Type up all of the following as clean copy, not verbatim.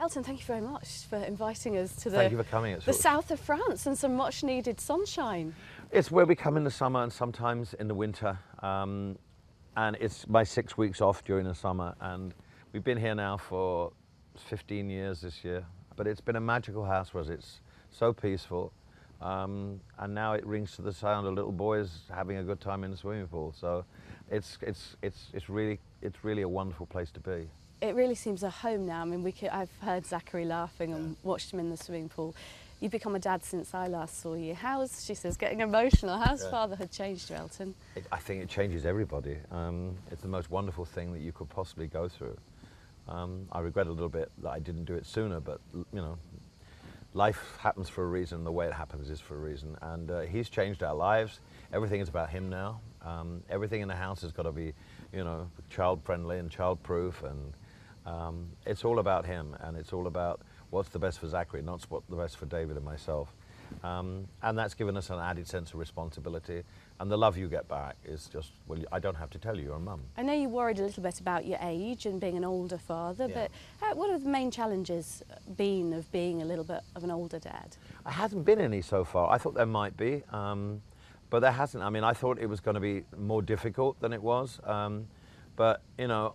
Elton, thank you very much for inviting us to Thank you for coming. the south of France and some much needed sunshine. It's where we come in the summer and sometimes in the winter. And it's my 6 weeks off during the summer. And we've been here now for 15 years this year. But it's been a magical house for us. It's so peaceful. And now it rings to the sound of little boys having a good time in the swimming pool. So it's really a wonderful place to be. It really seems a home now. I mean, I've heard Zachary laughing and watched him in the swimming pool. You've become a dad since I last saw you. She says, getting emotional. How's fatherhood changed you, Elton? I think it changes everybody. It's the most wonderful thing that you could possibly go through. I regret a little bit that I didn't do it sooner, but you know, life happens for a reason. The way it happens is for a reason. And he's changed our lives. Everything is about him now. Everything in the house has got to be, you know, child-friendly and child-proof. And it's all about him, and it's all about what's the best for Zachary, not what's the best for David and myself. And that's given us an added sense of responsibility. And the love you get back is just, well, I don't have to tell you, you're a mum. I know you worried a little bit about your age and being an older father, but what have the main challenges been of being a little bit of an older dad? I hasn't been any so far. I thought there might be, but there hasn't. I mean, I thought it was going to be more difficult than it was. But, you know,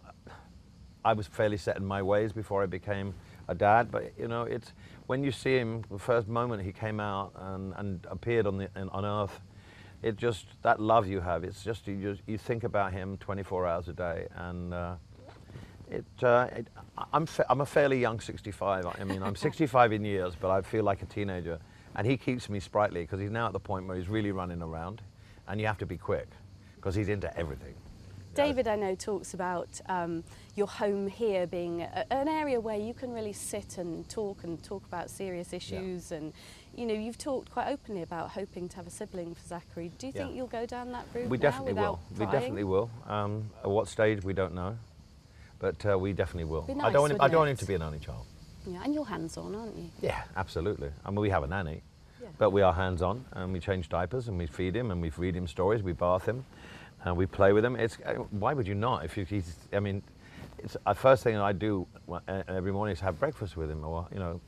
I was fairly set in my ways before I became a dad, but you know, it's when you see him, the first moment he came out and appeared on Earth, it just, that love you have, it's just, you think about him 24 hours a day, and I'm a fairly young 65. I mean, I'm 65 in years, but I feel like a teenager, and he keeps me sprightly because he's now at the point where he's really running around, and you have to be quick because he's into everything. David, I know, talks about your home here being an area where you can really sit and talk about serious issues. And, you know, you've talked quite openly about hoping to have a sibling for Zachary. Do you think you'll go down that route? We definitely will. Crying? We definitely will. At what stage, we don't know. But we definitely will. Nice, I don't want him to be an only child. Yeah, and you're hands-on, aren't you? Yeah, absolutely. I mean, we have a nanny, but we are hands-on, and we change diapers, and we feed him, and we read him stories, we bath him. And we play with him. Why would you not? I mean, it's the first thing I do every morning is have breakfast with him. Or, you know,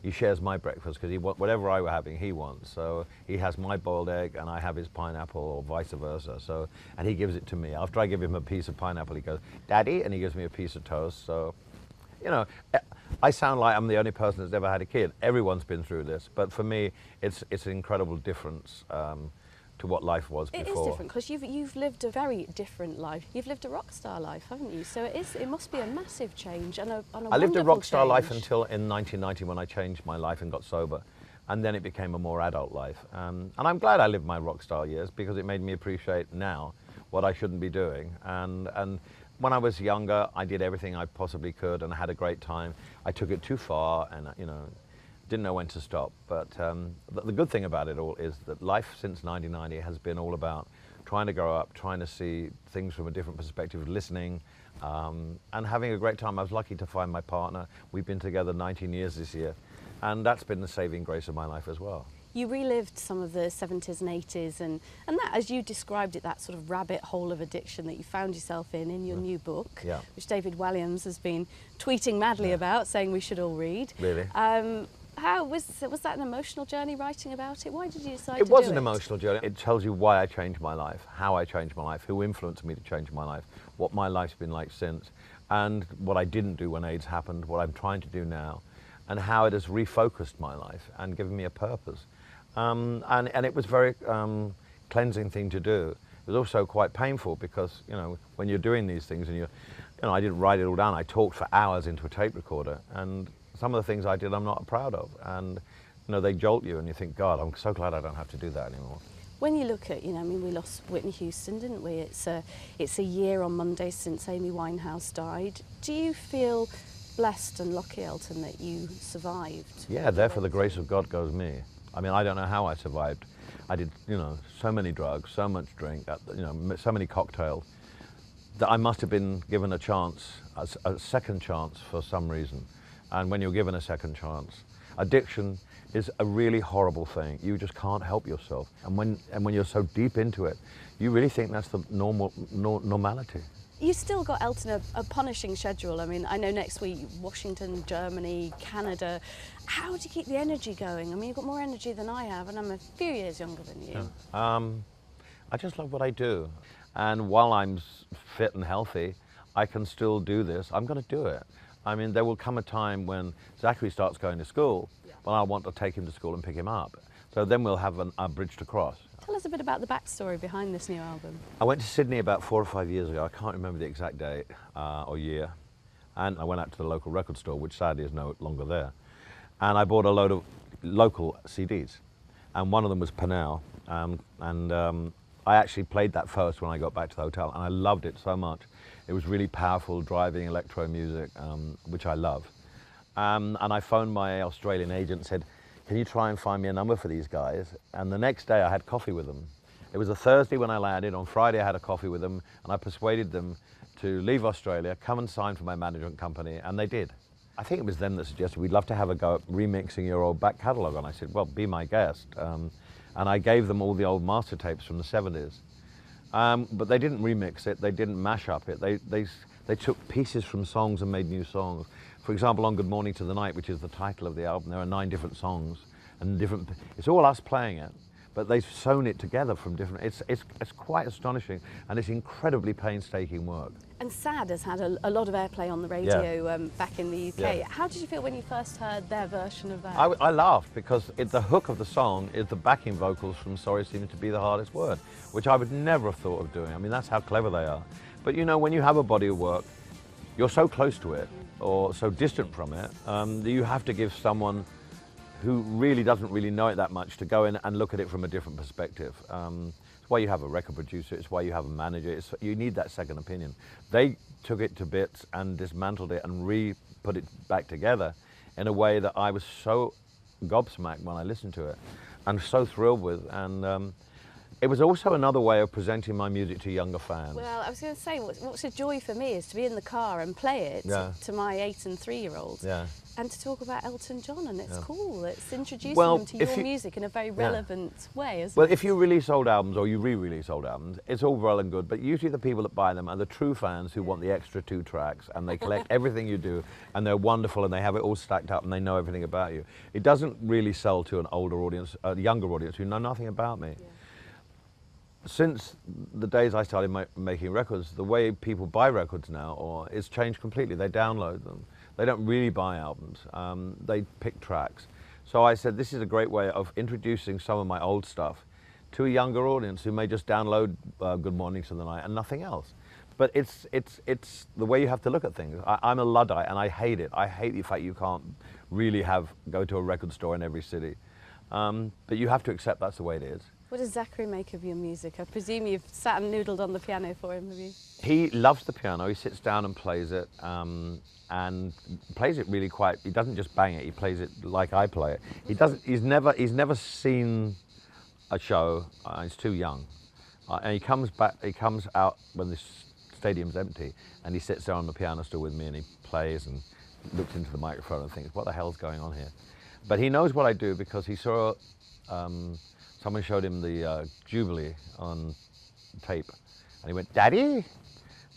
he shares my breakfast because whatever I were having, he wants. So he has my boiled egg, and I have his pineapple, or vice versa. So, and he gives it to me. After I give him a piece of pineapple, he goes, "Daddy," and he gives me a piece of toast. So, you know, I sound like I'm the only person that's ever had a kid. Everyone's been through this, but for me, it's an incredible difference. To what life was before. It is different because you've lived a very different life. You've lived a rockstar life, haven't you? So it must be a massive change and a I lived a rockstar life change. until in 1990 when I changed my life and got sober, and then it became a more adult life. And I'm glad I lived my rockstar years because it made me appreciate now what I shouldn't be doing. And when I was younger, I did everything I possibly could and I had a great time. I took it too far, and you know, didn't know when to stop. But the good thing about it all is that life since 1990 has been all about trying to grow up, trying to see things from a different perspective, listening, and having a great time. I was lucky to find my partner. We've been together 19 years this year, and that's been the saving grace of my life as well. You relived some of the 70s and 80s and that, as you described it, that sort of rabbit hole of addiction that you found yourself in your new book, which David Walliams has been tweeting madly about, saying we should all read. Really? How was that an emotional journey writing about it? Why did you decide to do it? It was an emotional journey. It tells you why I changed my life, how I changed my life, who influenced me to change my life, what my life's been like since, and what I didn't do when AIDS happened, what I'm trying to do now, and how it has refocused my life and given me a purpose. And it was a very cleansing thing to do. It was also quite painful because, you know, when you're doing these things and I didn't write it all down. I talked for hours into a tape recorder, and some of the things I did I'm not proud of, and you know, they jolt you and you think, God, I'm so glad I don't have to do that anymore. When you look at, you know, I mean, we lost Whitney Houston, didn't we? It's a year on Monday since Amy Winehouse died. Do you feel blessed and lucky, Elton, that you survived? Yeah, therefore the grace of God goes me. I mean, I don't know how I survived. I did, you know, so many drugs, so much drink, you know, so many cocktails, that I must have been given a chance, a second chance for some reason. And when you're given a second chance, addiction is a really horrible thing. You just can't help yourself. And when you're so deep into it, you really think that's the normality. You still got, Elton, a punishing schedule. I mean, I know next week, Washington, Germany, Canada. How do you keep the energy going? I mean, you've got more energy than I have, and I'm a few years younger than you. Yeah. I just love what I do. And while I'm fit and healthy, I can still do this. I'm going to do it. I mean, there will come a time when Zachary starts going to school, when I want to take him to school and pick him up. So then we'll have a bridge to cross. Tell us a bit about the backstory behind this new album. I went to Sydney about 4 or 5 years ago. I can't remember the exact date or year. And I went out to the local record store, which sadly is no longer there. And I bought a load of local CDs. And one of them was Panel. I actually played that first when I got back to the hotel, and I loved it so much. It was really powerful, driving electro music, which I love. And I phoned my Australian agent and said, can you try and find me a number for these guys? And the next day I had coffee with them. It was a Thursday when I landed. On Friday I had a coffee with them, and I persuaded them to leave Australia, come and sign for my management company, and they did. I think it was them that suggested we'd love to have a go at remixing your old back catalogue, and I said, well, be my guest. And I gave them all the old master tapes from the 70s. But they didn't remix it, they didn't mash up it. They took pieces from songs and made new songs. For example, on Good Morning to the Night, which is the title of the album, there are 9 different songs, and it's all us playing it, but they've sewn it together from different, it's quite astonishing, and it's incredibly painstaking work. And Sad has had a lot of airplay on the radio back in the UK. Yeah. How did you feel when you first heard their version of that? I laughed because the hook of the song is the backing vocals from Sorry Seems to Be the Hardest Word, which I would never have thought of doing. I mean, that's how clever they are. But you know, when you have a body of work, you're so close to it or so distant from it that you have to give someone who really doesn't really know it that much to go in and look at it from a different perspective. It's why you have a record producer, it's why you have a manager, you need that second opinion. They took it to bits and dismantled it and put it back together in a way that I was so gobsmacked when I listened to it and so thrilled with. And it was also another way of presenting my music to younger fans. Well, I was going to say, what's a joy for me is to be in the car and play it to my 8 and 3-year-olds. Yeah. And to talk about Elton John, and it's cool. It's introducing them to your music in a very relevant way, isn't it? Well, if you release old albums or you re-release old albums, it's all well and good, but usually the people that buy them are the true fans who want the extra 2 tracks, and they collect everything you do, and they're wonderful, and they have it all stacked up, and they know everything about you. It doesn't really sell to an older audience, a younger audience who know nothing about me. Yeah. Since the days I started making records, the way people buy records now it's changed completely. They download them. They don't really buy albums. They pick tracks. So I said, this is a great way of introducing some of my old stuff to a younger audience who may just download Good Morning to the Night and nothing else. But it's the way you have to look at things. I'm a Luddite and I hate it. I hate the fact you can't really go to a record store in every city. But you have to accept that's the way it is. What does Zachary make of your music? I presume you've sat and noodled on the piano for him, have you? He loves the piano. He sits down and plays it, and plays it really quite. He doesn't just bang it. He plays it like I play it. He doesn't. He's never seen a show. He's too young, and he comes back. He comes out when the stadium's empty, and he sits there on the piano stool with me, and he plays and looks into the microphone and thinks, "What the hell's going on here?" But he knows what I do because he saw. Someone showed him the Jubilee on tape, and he went, "Daddy?"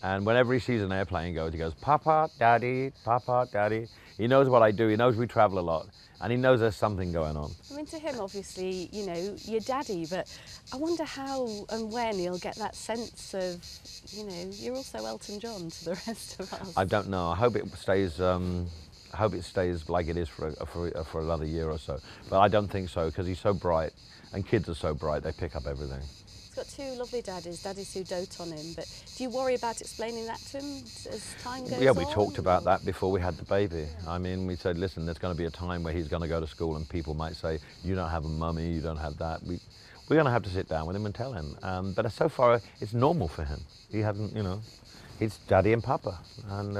And whenever he sees an airplane he goes, "Papa, Daddy, Papa, Daddy." He knows what I do, he knows we travel a lot, and he knows there's something going on. I mean, to him, obviously, you know, you're Daddy, but I wonder how and when he'll get that sense of, you know, you're also Elton John to the rest of us. I don't know. I hope it stays like it is for another year or so. But I don't think so, because he's so bright. And kids are so bright, they pick up everything. He's got 2 lovely daddies who dote on him, but do you worry about explaining that to him as time goes on? Yeah, we talked about that before we had the baby. Yeah. I mean, we said, listen, there's going to be a time where he's going to go to school and people might say, you don't have a mummy, you don't have that. We're going to have to sit down with him and tell him. But so far, it's normal for him. He hasn't, you know, he's Daddy and Papa, and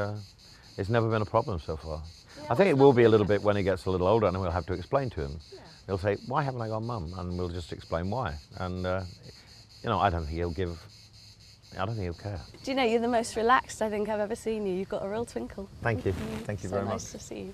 it's never been a problem so far. Yeah, I think it will be a little bit when he gets a little older, and we'll have to explain to him. Yeah. He'll say, "Why haven't I got Mum?" And we'll just explain why. And you know, I don't think he'll care. Do you know, you're the most relaxed I think I've ever seen you. You've got a real twinkle. Thank you. Thank you very much. Nice to see you.